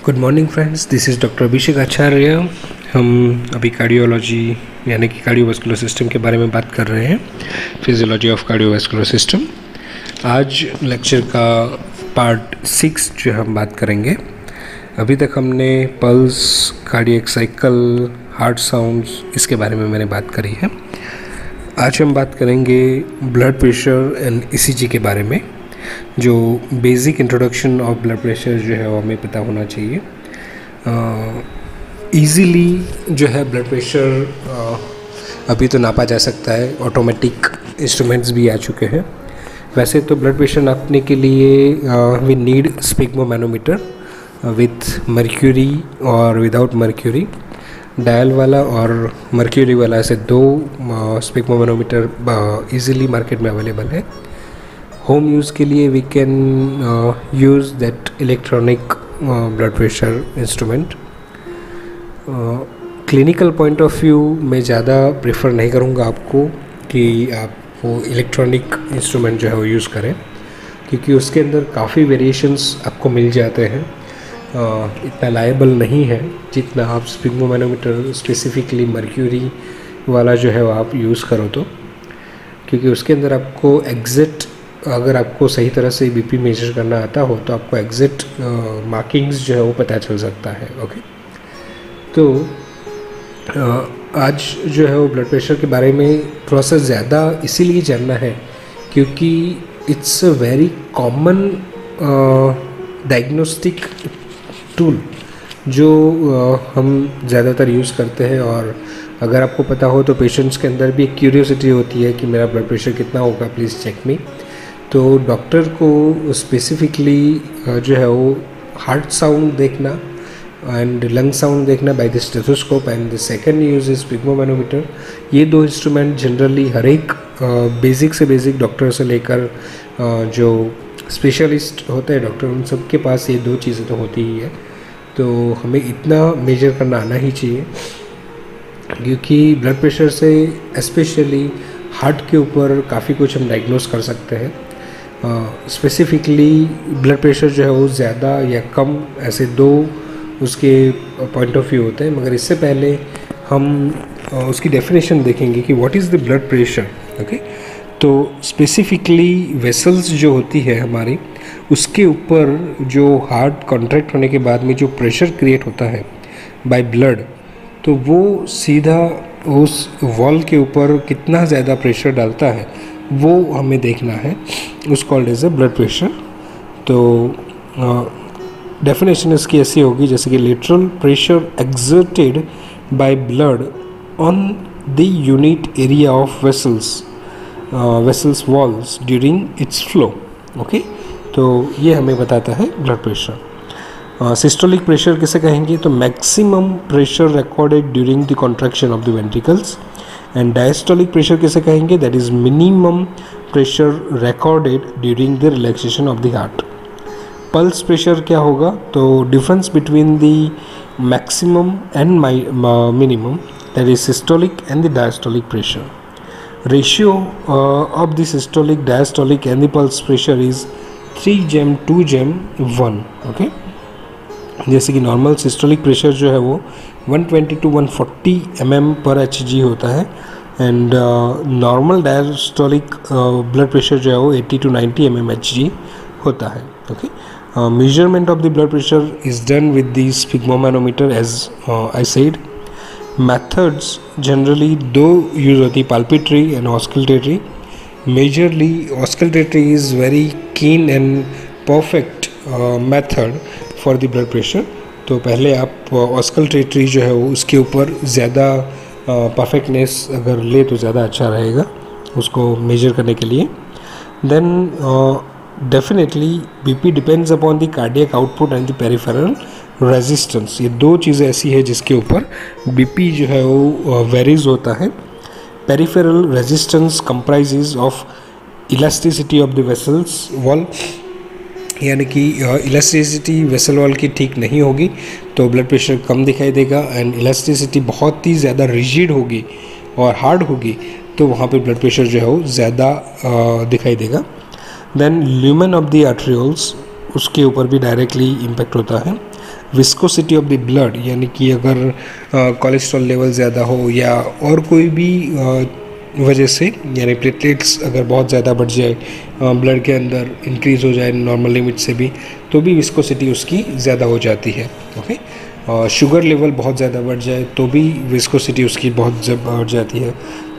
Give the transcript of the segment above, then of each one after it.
Good morning friends, this is doctor Abhishek Acharya. हम अभी cardiology यानी कि कार्डियोवास्कुलर सिस्टम के बारे में बात कर रहे हैं, फिजियोलॉजी ऑफ कार्डियोवास्कुलर सिस्टम। आज लेक्चर का पार्ट 6 जो हम बात करेंगे। अभी तक हमने pulse, cardiac cycle, heart sounds, इसके बारे में मैंने बात करी है। आज हम बात करेंगे ब्लड प्रेशर एंड ईसीजी के बारे में। जो basic introduction of blood pressure जो है वो हमें पता होना चाहिए। ईज़िली जो है ब्लड प्रेशर अभी तो नापा जा सकता है, ऑटोमेटिक इंस्ट्रूमेंट्स भी आ चुके हैं। वैसे तो ब्लड प्रेशर नापने के लिए we need sphygmomanometer with mercury और विदाउट मर्क्यूरी। डायल वाला और मर्क्यूरी वाला, ऐसे दो स्पिग्मोमैनोमीटर ईज़िली मार्केट में अवेलेबल है। होम यूज़ के लिए we can use that electronic blood pressure instrument. Clinical point of view मैं ज़्यादा प्रेफर नहीं करूँगा आपको कि आप वो इलेक्ट्रॉनिक इंस्ट्रूमेंट जो है वो यूज़ करें, क्योंकि उसके अंदर काफ़ी वेरिएशंस आपको मिल जाते हैं। इतना लायबल नहीं है जितना आप स्पिग्मोमैनोमीटर स्पेसिफिकली मर्क्यूरी वाला जो है वो आप यूज़ करो तो, क्योंकि उसके अंदर आपको एग्जैक्ट, अगर आपको सही तरह से बीपी मेजर करना आता हो तो आपको एग्जैक्ट मार्किंग्स जो है वो पता चल सकता है। ओके, तो आज जो है वो ब्लड प्रेशर के बारे में थोड़ा सा ज़्यादा इसीलिए जानना है क्योंकि it's a very common diagnostic tool जो हम ज़्यादातर यूज़ करते हैं। और अगर आपको पता हो तो पेशेंट्स के अंदर भी एक क्यूरियोसिटी होती है कि मेरा ब्लड प्रेशर कितना होगा, प्लीज़ चेक मी। तो डॉक्टर को स्पेसिफिकली जो है वो हार्ट साउंड देखना एंड लंग साउंड देखना by the stethoscope and the second use is sphygmomanometer. ये दो इंस्ट्रूमेंट जनरली हर एक बेसिक से बेसिक डॉक्टर से लेकर जो स्पेशलिस्ट होते हैं डॉक्टर, उन सब के पास ये दो चीज़ें तो होती ही है। तो हमें इतना मेजर करना आना ही चाहिए, क्योंकि ब्लड प्रेशर से स्पेशली हार्ट के ऊपर काफ़ी कुछ हम डायग्नोस कर सकते हैं। स्पेसिफिकली ब्लड प्रेशर जो है वो ज़्यादा या कम, ऐसे दो उसके पॉइंट ऑफ व्यू होते हैं। मगर इससे पहले हम उसकी डेफिनेशन देखेंगे कि what is the blood pressure. Okay, तो स्पेसिफिकली वेसल्स जो होती है हमारी, उसके ऊपर जो हार्ट कॉन्ट्रैक्ट होने के बाद में जो प्रेशर क्रिएट होता है बाय ब्लड, तो वो सीधा उस वॉल के ऊपर कितना ज़्यादा प्रेशर डालता है वो हमें देखना है। उस called as a blood pressure. तो डेफिनेशन इसकी ऐसी होगी जैसे कि lateral pressure exerted by blood on the unit area of vessels walls during its flow. Okay, तो ये हमें बताता है ब्लड प्रेशर। सिस्टोलिक प्रेशर किसे कहेंगे? तो maximum pressure recorded during the contraction of the ventricles. And diastolic pressure किसे कहेंगे? That is minimum pressure recorded during the relaxation of the heart. Pulse pressure क्या होगा? तो difference between the maximum and minimum, that is systolic and the diastolic pressure. Ratio of the systolic, diastolic and the pulse pressure is 3:2:1। Okay, जैसे कि normal systolic pressure जो है वो 120 to 140 mm/Hg होता है and normal diastolic blood pressure जो है वो 80 to 90 mm/Hg होता है। Okay, measurement of the blood pressure is done with the sphygmomanometer as I said. Methods generally दो यूज होती है, palpatory and auscultatory. Majorly auscultatory is very keen and perfect method for the blood pressure. तो पहले आप auscultatory जो है वो उसके ऊपर ज़्यादा परफेक्टनेस अगर ले तो ज़्यादा अच्छा रहेगा उसको मेजर करने के लिए। Then definitely BP depends upon the cardiac output and the peripheral resistance. ये दो चीज़ें ऐसी है जिसके ऊपर बीपी जो है वो वेरीज होता है। Peripheral resistance comprises of elasticity of the vessels wall, यानी कि इलास्टिसिटी वेसल वॉल की ठीक नहीं होगी तो ब्लड प्रेशर कम दिखाई देगा, एंड इलास्टिसिटी बहुत ही ज़्यादा रिजिड होगी और हार्ड होगी तो वहाँ पे ब्लड प्रेशर जो है वो ज़्यादा दिखाई देगा। Then lumen of the arterioles, उसके ऊपर भी डायरेक्टली इम्पेक्ट होता है। विस्कोसिटी ऑफ द ब्लड, यानी कि अगर कोलेस्ट्रॉल लेवल ज़्यादा हो या और कोई भी वजह से, यानी प्लेटलेट्स अगर बहुत ज़्यादा बढ़ जाए, ब्लड के अंदर इंक्रीज़ हो जाए नॉर्मल लिमिट से भी, तो भी विस्कोसिटी उसकी ज़्यादा हो जाती है। ओके, शुगर लेवल बहुत ज़्यादा बढ़ जाए तो भी विस्कोसिटी उसकी बहुत बढ़ जाती है।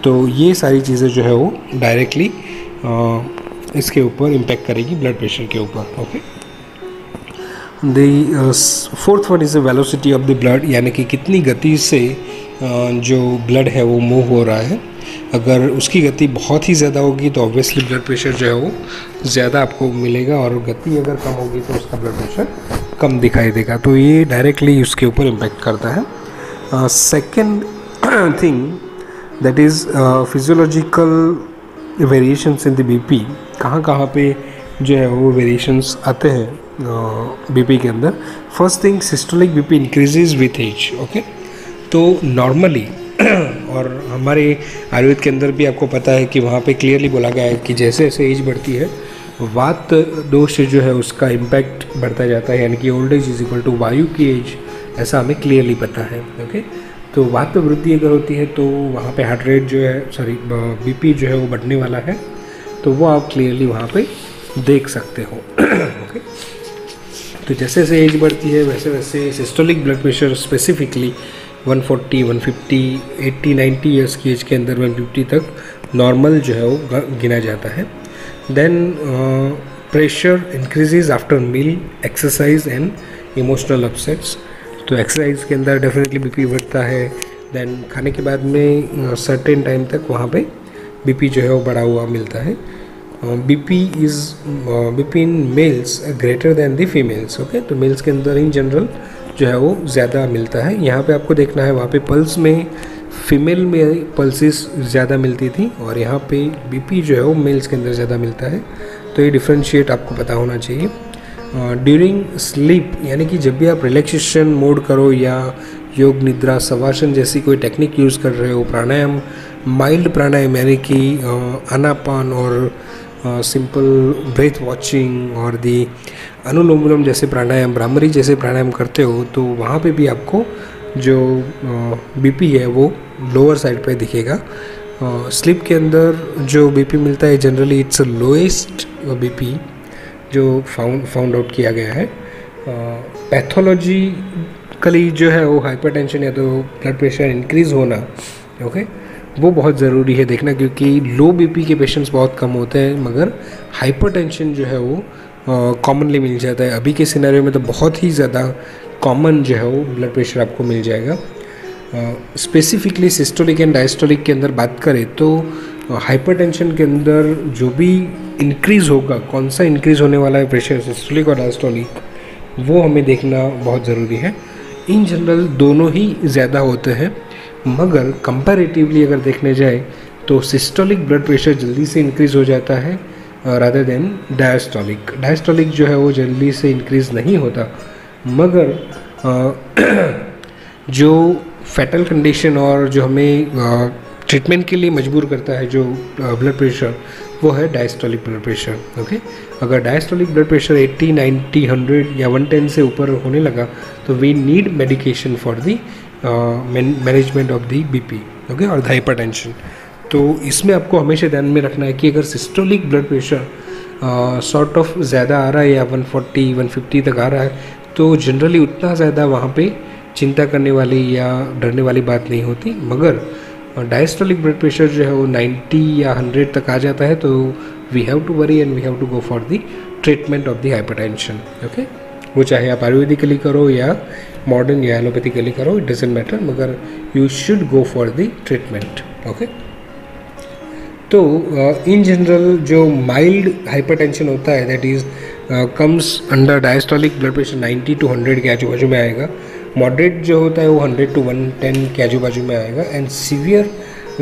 तो ये सारी चीज़ें जो है वो डायरेक्टली इसके ऊपर इम्पेक्ट करेगी ब्लड प्रेशर के ऊपर। Okay, the fourth one is the velocity of the blood, यानी कि कितनी गति से जो ब्लड है वो मूव हो रहा है। अगर उसकी गति बहुत ही ज़्यादा होगी तो ऑब्वियसली ब्लड प्रेशर जो है वो ज़्यादा आपको मिलेगा, और गति अगर कम होगी तो उसका ब्लड प्रेशर कम दिखाई देगा। तो ये डायरेक्टली उसके ऊपर इम्पेक्ट करता है। Second thing that is physiological variations in the BP. कहाँ पे जो है वो वेरिएशंस आते हैं बीपी के अंदर। First thing, systolic BP increases with age. Okay, तो नॉर्मली और हमारे आयुर्वेद के अंदर भी आपको पता है कि वहाँ पे क्लियरली बोला गया है कि जैसे जैसे एज बढ़ती है वात दोष जो है उसका इम्पैक्ट बढ़ता जाता है, यानी कि old age is equal to वायु की एज, ऐसा हमें क्लियरली पता है। ओके, तो वात में वृद्धि अगर होती है तो वहाँ पे हार्ट रेट जो है, सॉरी बीपी जो है वो बढ़ने वाला है, तो वो आप क्लियरली वहाँ पे देख सकते हो। ओके, तो जैसे जैसे एज बढ़ती है वैसे वैसे systolic blood pressure specifically 140, 150, 80, 90 years की एज के अंदर 150 तक नॉर्मल जो है वो गिना जाता है। Then pressure increases after meal, exercise and emotional upsets. तो एक्सरसाइज के अंदर डेफिनेटली बीपी बढ़ता है। देन खाने के बाद में सर्टेन टाइम तक वहाँ पे बीपी जो है वो बढ़ा हुआ मिलता है। BP in males greater than the females. Okay, तो मेल्स के अंदर इन जनरल जो है वो ज़्यादा मिलता है। यहाँ पे आपको देखना है, वहाँ पे पल्स में फीमेल में पल्सेस ज़्यादा मिलती थी और यहाँ पे बीपी जो है वो मेल्स के अंदर ज़्यादा मिलता है। तो ये डिफ्रेंशिएट आपको पता होना चाहिए। ड्यूरिंग स्लीप, यानी कि जब भी आप रिलैक्सेशन मोड करो या योग निद्रा शवासन जैसी कोई टेक्निक यूज़ कर रहे हो, प्राणायाम, माइल्ड प्राणायाम यानी कि आनापान और सिंपल ब्रेथ वॉचिंग और दी अनुलोम विलोम जैसे प्राणायाम, भ्रामरी जैसे प्राणायाम करते हो, तो वहाँ पे भी आपको जो बीपी है वो लोअर साइड पे दिखेगा। स्लीप के अंदर जो बीपी मिलता है जनरली इट्स लोएस्ट बीपी जो फाउंड आउट किया गया है। पैथोलॉजिकली जो है वो हाइपरटेंशन या तो ब्लड प्रेशर इंक्रीज़ होना, ओके, वो बहुत ज़रूरी है देखना, क्योंकि लो बीपी के पेशेंट्स बहुत कम होते हैं मगर हाइपरटेंशन जो है वो कॉमनली मिल जाता है। अभी के सिनेरियो में तो बहुत ही ज़्यादा कॉमन जो है वो ब्लड प्रेशर आपको मिल जाएगा। स्पेसिफिकली सिस्टोलिक एंड डायस्टोलिक के अंदर बात करें तो हाइपरटेंशन के अंदर जो भी इंक्रीज़ होगा, कौन सा इंक्रीज़ होने वाला है प्रेशर, सिस्टोलिक और डायस्टोलिक, वो हमें देखना बहुत ज़रूरी है। इन जनरल दोनों ही ज़्यादा होते हैं मगर कंपैरेटिवली अगर देखने जाए तो सिस्टोलिक ब्लड प्रेशर जल्दी से इंक्रीज़ हो जाता है रादर देन डायस्टोलिक। डायस्टोलिक जो है वो जल्दी से इंक्रीज़ नहीं होता मगर जो फैटल कंडीशन और जो हमें ट्रीटमेंट के लिए मजबूर करता है जो ब्लड प्रेशर, वो है डायस्टोलिक ब्लड प्रेशर। ओके, अगर डायस्टोलिक ब्लड प्रेशर 80, 90, 100 या 110 से ऊपर होने लगा तो we need medication for the management of the BP, okay, और द हाइपरटेंशन। तो इसमें आपको हमेशा ध्यान में रखना है कि अगर systolic blood pressure sort of ज़्यादा आ रहा है या 140, 150 तक आ रहा है तो जनरली उतना ज़्यादा वहाँ पे चिंता करने वाली या डरने वाली बात नहीं होती। मगर डायस्टोलिक ब्लड प्रेशर जो है वो 90 या 100 तक आ जाता है तो we have to worry and we have to go for the treatment of the hypertension. Okay, वो चाहे आप आयुर्वेदिकली करो या मॉडर्न या एलोपैथिकली करो, इट डजेंट मैटर, मगर you should go for the treatment. Okay, तो इन जनरल जो माइल्ड हाइपरटेंशन होता है that is comes under diastolic blood pressure 90 to 100 के आजू बाजू में आएगा। मॉडरेट जो होता है वो 100 to 110 के आजू बाजू में आएगा। एंड सीवियर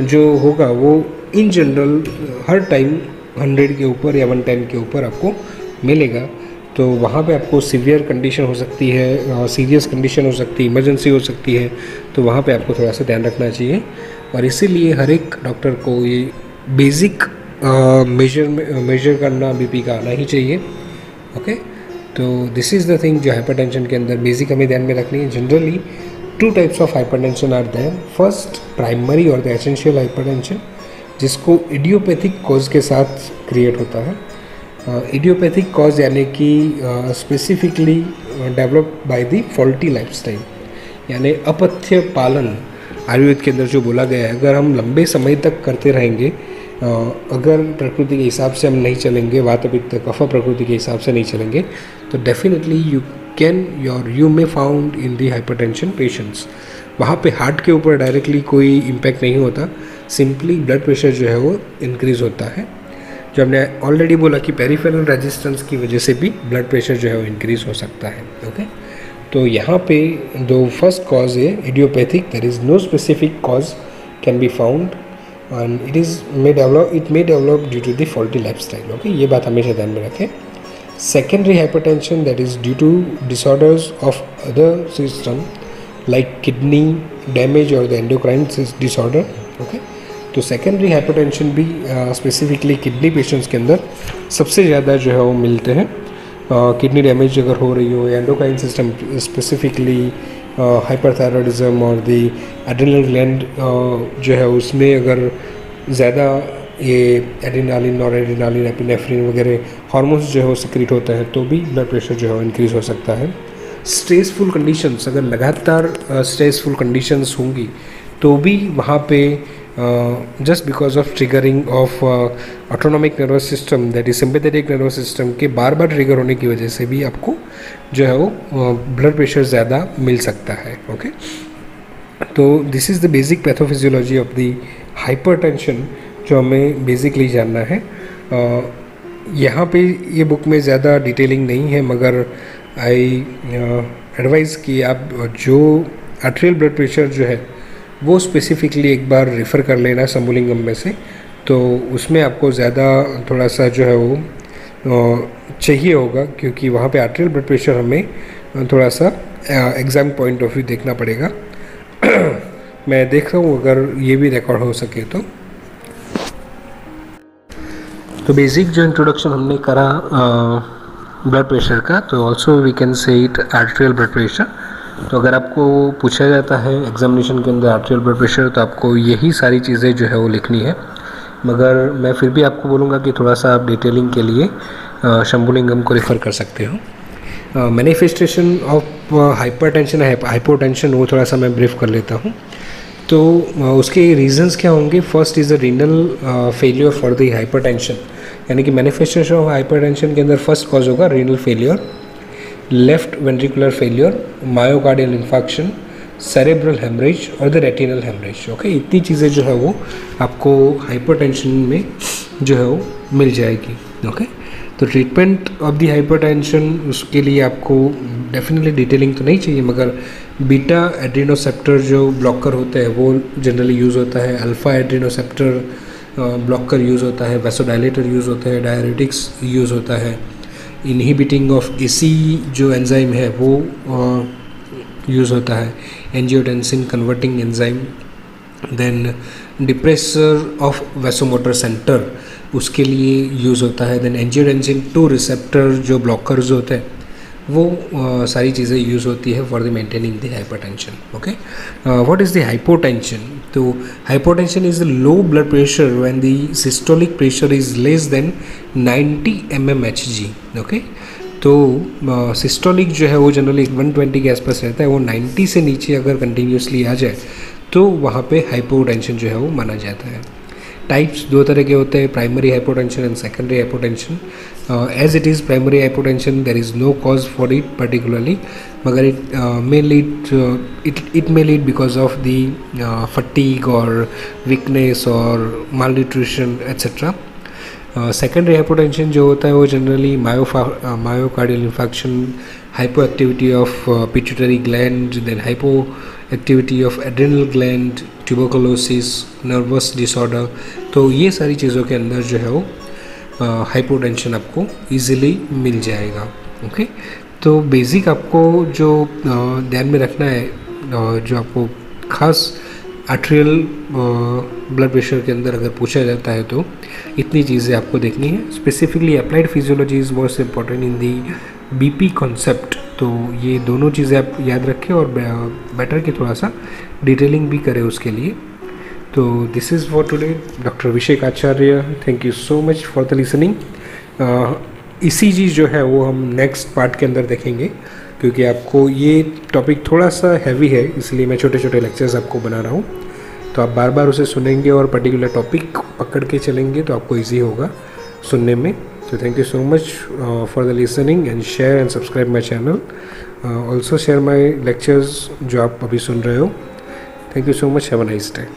जो होगा वो इन जनरल हर टाइम 100 के ऊपर या 110 के ऊपर आपको मिलेगा। तो वहाँ पे आपको सीवियर कंडीशन हो सकती है, सीरियस कंडीशन हो सकती है, इमरजेंसी हो सकती है, तो वहाँ पे आपको थोड़ा सा ध्यान रखना चाहिए। और इसीलिए हर एक डॉक्टर को ये बेसिक मेजर करना बीपी का आना ही चाहिए। ओके, तो दिस इज़ द थिंग जो हाइपरटेंशन के अंदर बेसिक हमें ध्यान में रखनी है। Generally 2 types of hypertension are there. First primary और द एसेंशियल हाइपरटेंशन, जिसको इडियोपैथिक कॉज के साथ क्रिएट होता है। इडियोपैथिक कॉज यानी कि specifically develop by the faulty lifestyle, यानी अपथ्य पालन आयुर्वेद के अंदर जो बोला गया है। अगर हम लंबे समय तक करते रहेंगे, अगर प्रकृति के हिसाब से हम नहीं चलेंगे, वात पित्त कफ प्रकृति के हिसाब से नहीं चलेंगे, तो definitely you may found in the hypertension patients. वहाँ पे हार्ट के ऊपर डायरेक्टली कोई इम्पैक्ट नहीं होता, सिंपली ब्लड प्रेशर जो है वो इंक्रीज़ होता है। जो हमने ऑलरेडी बोला कि पेरिफेरल रेजिस्टेंस की वजह से भी ब्लड प्रेशर जो है वो इंक्रीज़ हो सकता है। ओके, तो यहाँ पे दो फर्स्ट कॉज है idiopathic, there is no specific cause can be found and it may develop due to the faulty lifestyle. Okay, ये बात हमेशा ध्यान में रखें। Secondary hypertension, that is due to disorders of other system like kidney damage और the endocrine disorder. Okay, तो secondary hypertension भी specifically kidney patients के अंदर सबसे ज़्यादा जो है वो मिलते हैं। किडनी डैमेज अगर हो रही हो, एंडोक्राइन सिस्टम स्पेसिफिकली हाइपरथायरॉयडिज्म और द एड्रिनल ग्लैंड जो है उसमें अगर ज़्यादा ये एड्रिनालिन और एड्रिनालिन एपिनेफ्रिन वगैरह हार्मोन्स जो है वो सिक्रीट होता है, तो भी ब्लड प्रेशर जो है इंक्रीज़ हो सकता है। स्ट्रेसफुल कंडीशंस, अगर लगातार स्ट्रेसफुल कंडीशंस होंगी तो भी वहाँ पे just because of triggering of autonomic nervous system, that is sympathetic nervous system के बार बार ट्रिगर होने की वजह से भी आपको जो है वो ब्लड प्रेशर ज़्यादा मिल सकता है। ओके, तो this is the basic pathophysiology of the hypertension जो हमें बेसिकली जानना है। यहाँ पे ये बुक में ज़्यादा डिटेलिंग नहीं है, मगर आई एडवाइज़ कि आप जो आर्टेरियल ब्लड प्रेशर जो है वो स्पेसिफिकली एक बार रेफ़र कर लेना समूलिंगम में से, तो उसमें आपको ज़्यादा थोड़ा सा जो है वो चाहिए होगा, क्योंकि वहाँ पे आर्टेरियल ब्लड प्रेशर हमें थोड़ा सा एग्ज़ाम पॉइंट ऑफ व्यू देखना पड़ेगा। मैं देख रहा हूँ अगर ये भी रिकॉर्ड हो सके तो बेसिक जो इंट्रोडक्शन हमने करा ब्लड प्रेशर का, तो also we can say it arterial blood pressure. तो अगर आपको पूछा जाता है एग्जामिनेशन के अंदर आर्टेरियल ब्लड प्रेशर, तो आपको यही सारी चीज़ें जो है वो लिखनी है, मगर मैं फिर भी आपको बोलूँगा कि थोड़ा सा आप डिटेलिंग के लिए शंभुलिंगम को रेफ़र कर सकते हो। मैनिफेस्टेशन ऑफ हाइपरटेंशन हाइपोटेंशन वो थोड़ा सा मैं ब्रीफ कर लेता हूँ। तो उसके रीजंस क्या होंगे? First is the renal failure for the hypertension, यानी कि मैनिफेस्टेशन ऑफ हाइपरटेंशन के अंदर फर्स्ट कॉज होगा renal failure, left ventricular failure, myocardial infection, cerebral haemorrhage और द रेटिनल हेमरेज। ओके, इतनी चीज़ें जो है वो आपको हाइपरटेंशन में जो है वो मिल जाएगी। ओके, तो ट्रीटमेंट ऑफ द हाइपरटेंशन उसके लिए आपको डेफिनेटली डिटेलिंग तो नहीं चाहिए, मगर बीटा एड्रिनोसेप्टर जो ब्लॉकर होते हैं वो जनरली यूज़ होता है, अल्फ़ा एड्रिनोसेप्टर ब्लॉकर यूज़ होता है, वैसोडाइलेटर यूज़ होता है, डायरेटिक्स यूज़ होता है, इनहिबिटिंग ऑफ एसी जो एंजाइम है वो यूज़ होता है, angiotensin converting enzyme, then depressor of vasomotor centre उसके लिए यूज़ होता है, देन एंजियोटेंसिन 2 रिसेप्टर जो ब्लॉकर्स होते हैं वो सारी चीज़ें यूज़ होती है for the maintaining the hypertension. Okay, what is the hypotension? तो hypotension is the low blood pressure when the systolic pressure is less than 90 mmHg। Okay, तो सिस्टोलिक जो है वो जनरली 120 के आसपास रहता है, वो 90 से नीचे अगर कंटिन्यूसली आ जाए तो वहाँ पे हाइपोटेंशन जो है वो माना जाता है। टाइप्स 2 तरह के होते हैं, primary hypotension and secondary hypotension. As it is primary hypotension there is no cause for it particularly, मगर it may lead because of the fatigue और वीकनेस और malnutrition etcetera. Secondary hypotension जो होता है वो generally myocardial infection, hypoactivity of pituitary gland, then hypoactivity of adrenal gland, tuberculosis, nervous disorder, तो ये सारी चीज़ों के अंदर जो है वो हाइपोटेंशन आपको इजीली मिल जाएगा। ओके, तो बेसिक आपको जो ध्यान में रखना है, जो आपको खास आर्टेरियल ब्लड प्रेशर के अंदर अगर पूछा जाता है तो इतनी चीज़ें आपको देखनी है। Specifically applied physiology is most important in the BP concept. तो ये दोनों चीज़ें आप याद रखें और बेटर कि थोड़ा सा डिटेलिंग भी करें उसके लिए। तो this is for today. Doctor Abhishek Acharya, thank you so much for the listening. ECG जो है वो हम नेक्स्ट पार्ट के अंदर देखेंगे, क्योंकि आपको ये टॉपिक थोड़ा सा हैवी है, इसलिए मैं छोटे छोटे लेक्चर्स आपको बना रहा हूँ। तो आप बार बार उसे सुनेंगे और पर्टिकुलर टॉपिक पकड़ के चलेंगे तो आपको ईजी होगा सुनने में। So thank you so much for the listening, and share and subscribe my channel. Also share my lectures जो आप अभी सुन रहे हो. Thank you so much. Have a nice day.